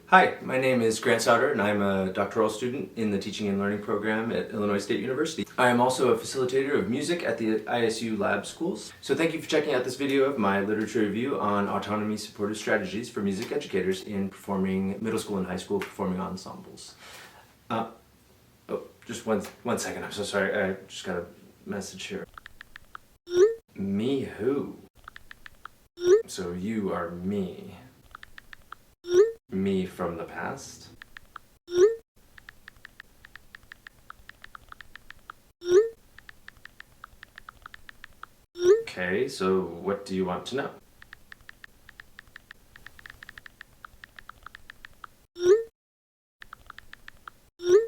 Hi, my name is Grant Souter and I'm a doctoral student in the Teaching and Learning program at Illinois State University. I am also a facilitator of music at the ISU Lab Schools. So thank you for checking out this video of my literature review on autonomy supportive strategies for music educators in performing middle school and high school performing ensembles. Just one second, I'm so sorry, I just got a message here. Me who? So you are me. Me from the past? Okay, so what do you want to know?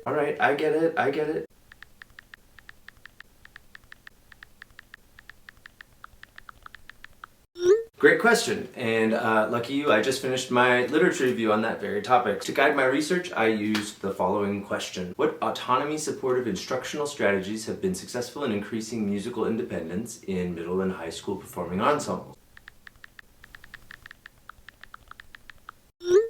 Alright, I get it. Great question, and lucky you, I just finished my literature review on that very topic. To guide my research, I used the following question. What autonomy-supportive instructional strategies have been successful in increasing musical independence in middle and high school performing ensembles?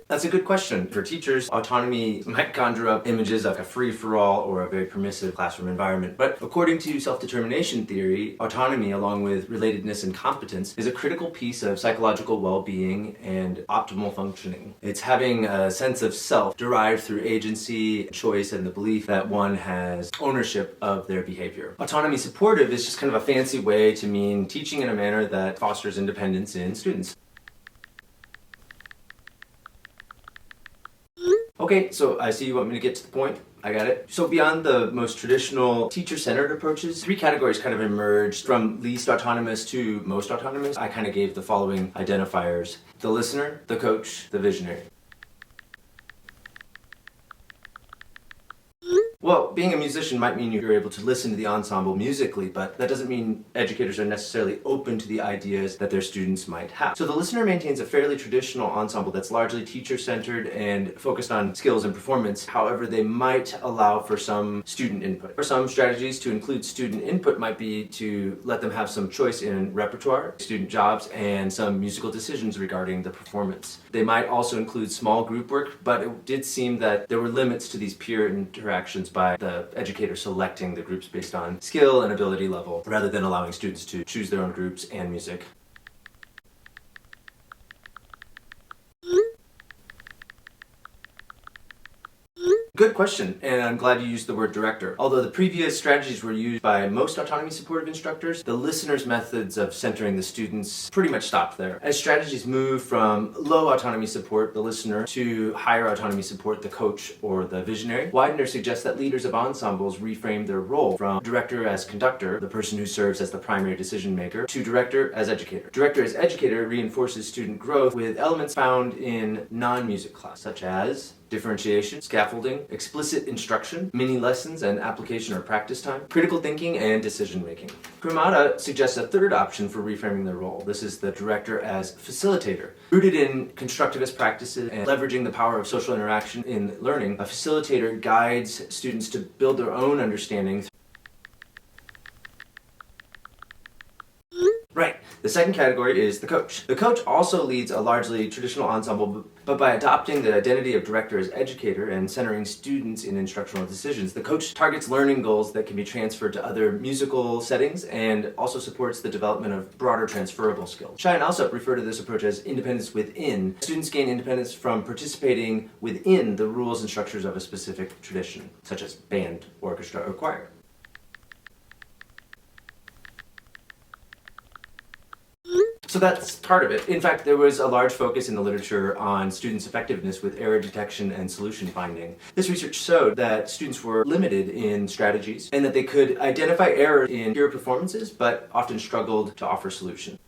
That's a good question. For teachers, autonomy might conjure up images like a free-for-all or a very permissive classroom environment. But according to self-determination theory, autonomy, along with relatedness and competence, is a critical piece of psychological well-being and optimal functioning. It's having a sense of self derived through agency, choice, and the belief that one has ownership of their behavior. Autonomy supportive is just kind of a fancy way to mean teaching in a manner that fosters independence in students. Okay, so I see you want me to get to the point. I got it. So beyond the most traditional teacher-centered approaches, three categories kind of emerged from least autonomous to most autonomous. I kind of gave the following identifiers: the listener, the coach, the visionary. Well, being a musician might mean you're able to listen to the ensemble musically, but that doesn't mean educators are necessarily open to the ideas that their students might have. So the listener maintains a fairly traditional ensemble that's largely teacher-centered and focused on skills and performance. However, they might allow for some student input. For some strategies to include student input might be to let them have some choice in repertoire, student jobs, and some musical decisions regarding the performance. They might also include small group work, but it did seem that there were limits to these peer interactions by the educator selecting the groups based on skill and ability level, rather than allowing students to choose their own groups and music. Good question, and I'm glad you used the word director. Although the previous strategies were used by most autonomy supportive instructors, the listener's methods of centering the students pretty much stopped there. As strategies move from low autonomy support, the listener, to higher autonomy support, the coach or the visionary, Widener suggests that leaders of ensembles reframe their role from director as conductor, the person who serves as the primary decision maker, to director as educator. Director as educator reinforces student growth with elements found in non-music class, such as differentiation, scaffolding, explicit instruction, mini lessons and application or practice time, critical thinking, and decision making. Cremata suggests a third option for reframing their role. This is the director as facilitator. Rooted in constructivist practices and leveraging the power of social interaction in learning, a facilitator guides students to build their own understanding. Right. The second category is the coach. The coach also leads a largely traditional ensemble, but by adopting the identity of director as educator and centering students in instructional decisions, the coach targets learning goals that can be transferred to other musical settings and also supports the development of broader transferable skills. Shai and Alsop refer to this approach as independence within. Students gain independence from participating within the rules and structures of a specific tradition, such as band, orchestra, or choir. So that's part of it. In fact, there was a large focus in the literature on students' effectiveness with error detection and solution finding. This research showed that students were limited in strategies and that they could identify errors in peer performances, but often struggled to offer solution.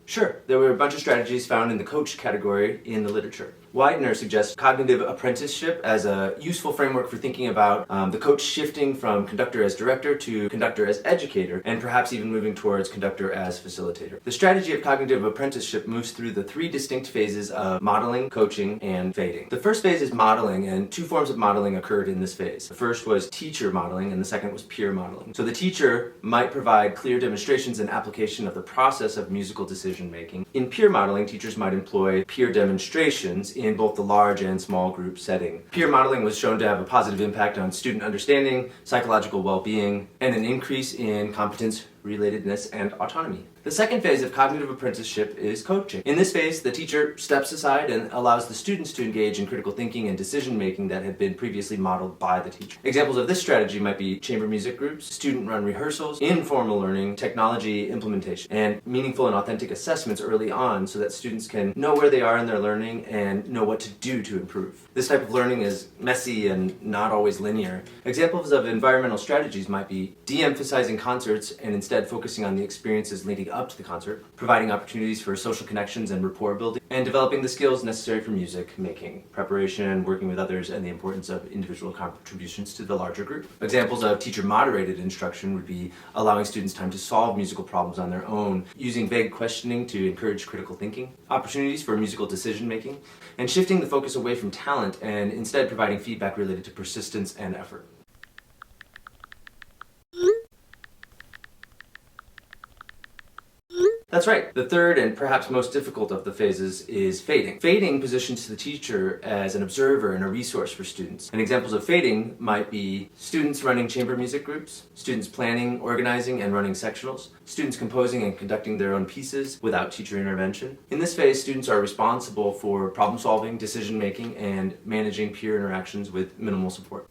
Sure, there were a bunch of strategies found in the coach category in the literature. Widener suggests cognitive apprenticeship as a useful framework for thinking about the coach shifting from conductor as director to conductor as educator, and perhaps even moving towards conductor as facilitator. The strategy of cognitive apprenticeship moves through the three distinct phases of modeling, coaching, and fading. The first phase is modeling, and two forms of modeling occurred in this phase. The first was teacher modeling, and the second was peer modeling. So the teacher might provide clear demonstrations and application of the process of musical decision making. In peer modeling, teachers might employ peer demonstrations in both the large and small group setting. Peer modeling was shown to have a positive impact on student understanding, psychological well-being, and an increase in competence, relatedness, and autonomy. The second phase of cognitive apprenticeship is coaching. In this phase, the teacher steps aside and allows the students to engage in critical thinking and decision-making that had been previously modeled by the teacher. Examples of this strategy might be chamber music groups, student-run rehearsals, informal learning, technology implementation, and meaningful and authentic assessments early on so that students can know where they are in their learning and know what to do to improve. This type of learning is messy and not always linear. Examples of environmental strategies might be de-emphasizing concerts and instead focusing on the experiences leading up to the concert, providing opportunities for social connections and rapport building, and developing the skills necessary for music making, preparation, working with others, and the importance of individual contributions to the larger group. Examples of teacher-moderated instruction would be allowing students time to solve musical problems on their own, using vague questioning to encourage critical thinking, opportunities for musical decision making, and shifting the focus away from talent and instead providing feedback related to persistence and effort. That's right. The third and perhaps most difficult of the phases is fading. Fading positions the teacher as an observer and a resource for students. And examples of fading might be students running chamber music groups, students planning, organizing, and running sectionals, students composing and conducting their own pieces without teacher intervention. In this phase, students are responsible for problem solving, decision making, and managing peer interactions with minimal support.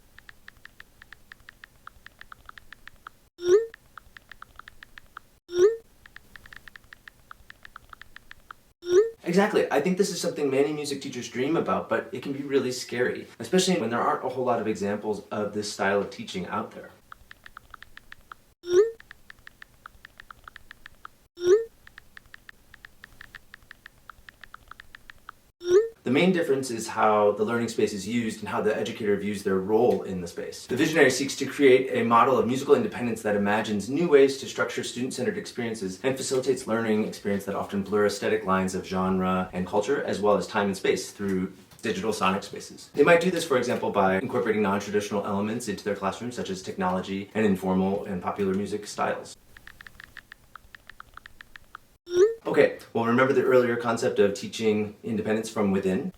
Exactly. I think this is something many music teachers dream about, but it can be really scary, especially when there aren't a whole lot of examples of this style of teaching out there. The main difference is how the learning space is used and how the educator views their role in the space. The visionary seeks to create a model of musical independence that imagines new ways to structure student-centered experiences and facilitates learning experience that often blur aesthetic lines of genre and culture, as well as time and space through digital sonic spaces. They might do this, for example, by incorporating non-traditional elements into their classrooms, such as technology and informal and popular music styles. Okay, well, remember the earlier concept of teaching independence from within?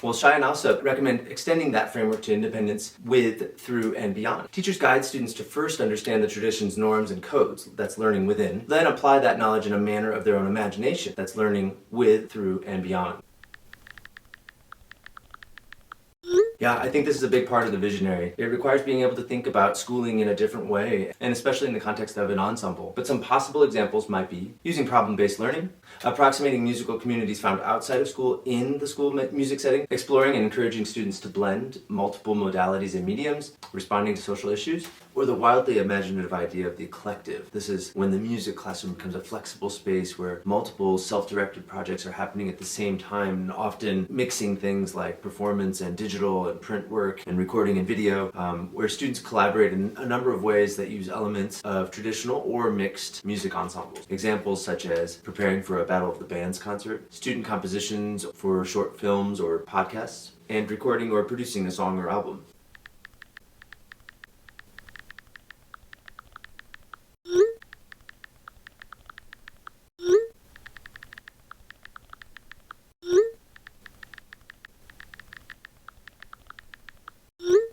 Well, Shai and Asa recommend extending that framework to independence with, through, and beyond. Teachers guide students to first understand the tradition's norms and codes, that's learning within, then apply that knowledge in a manner of their own imagination, that's learning with, through, and beyond. Yeah, I think this is a big part of the visionary. It requires being able to think about schooling in a different way, and especially in the context of an ensemble. But some possible examples might be using problem-based learning, approximating musical communities found outside of school in the school music setting, exploring and encouraging students to blend multiple modalities and mediums, responding to social issues, or the wildly imaginative idea of the collective. This is when the music classroom becomes a flexible space where multiple self-directed projects are happening at the same time, and often mixing things like performance and digital and print work and recording and video, where students collaborate in a number of ways that use elements of traditional or mixed music ensembles. Examples such as preparing for a Battle of the Bands concert, student compositions for short films or podcasts, and recording or producing a song or album.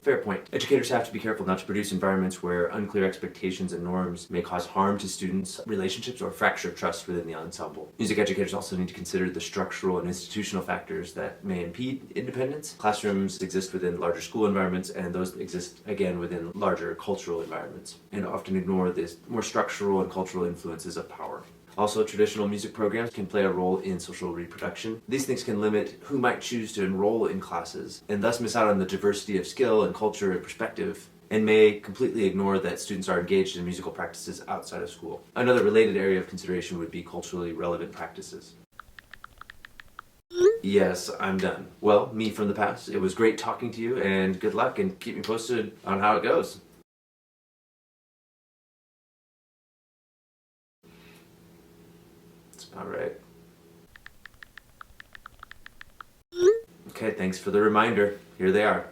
Fair point. Educators have to be careful not to produce environments where unclear expectations and norms may cause harm to students' relationships or fracture trust within the ensemble. Music educators also need to consider the structural and institutional factors that may impede independence. Classrooms exist within larger school environments, and those exist again within larger cultural environments, and often ignore the more structural and cultural influences of power. Also, traditional music programs can play a role in social reproduction. These things can limit who might choose to enroll in classes, and thus miss out on the diversity of skill and culture and perspective, and may completely ignore that students are engaged in musical practices outside of school. Another related area of consideration would be culturally relevant practices. Yes, I'm done. Well, me from the past, it was great talking to you, and good luck, and keep me posted on how it goes. That's about right. Okay, thanks for the reminder. Here they are.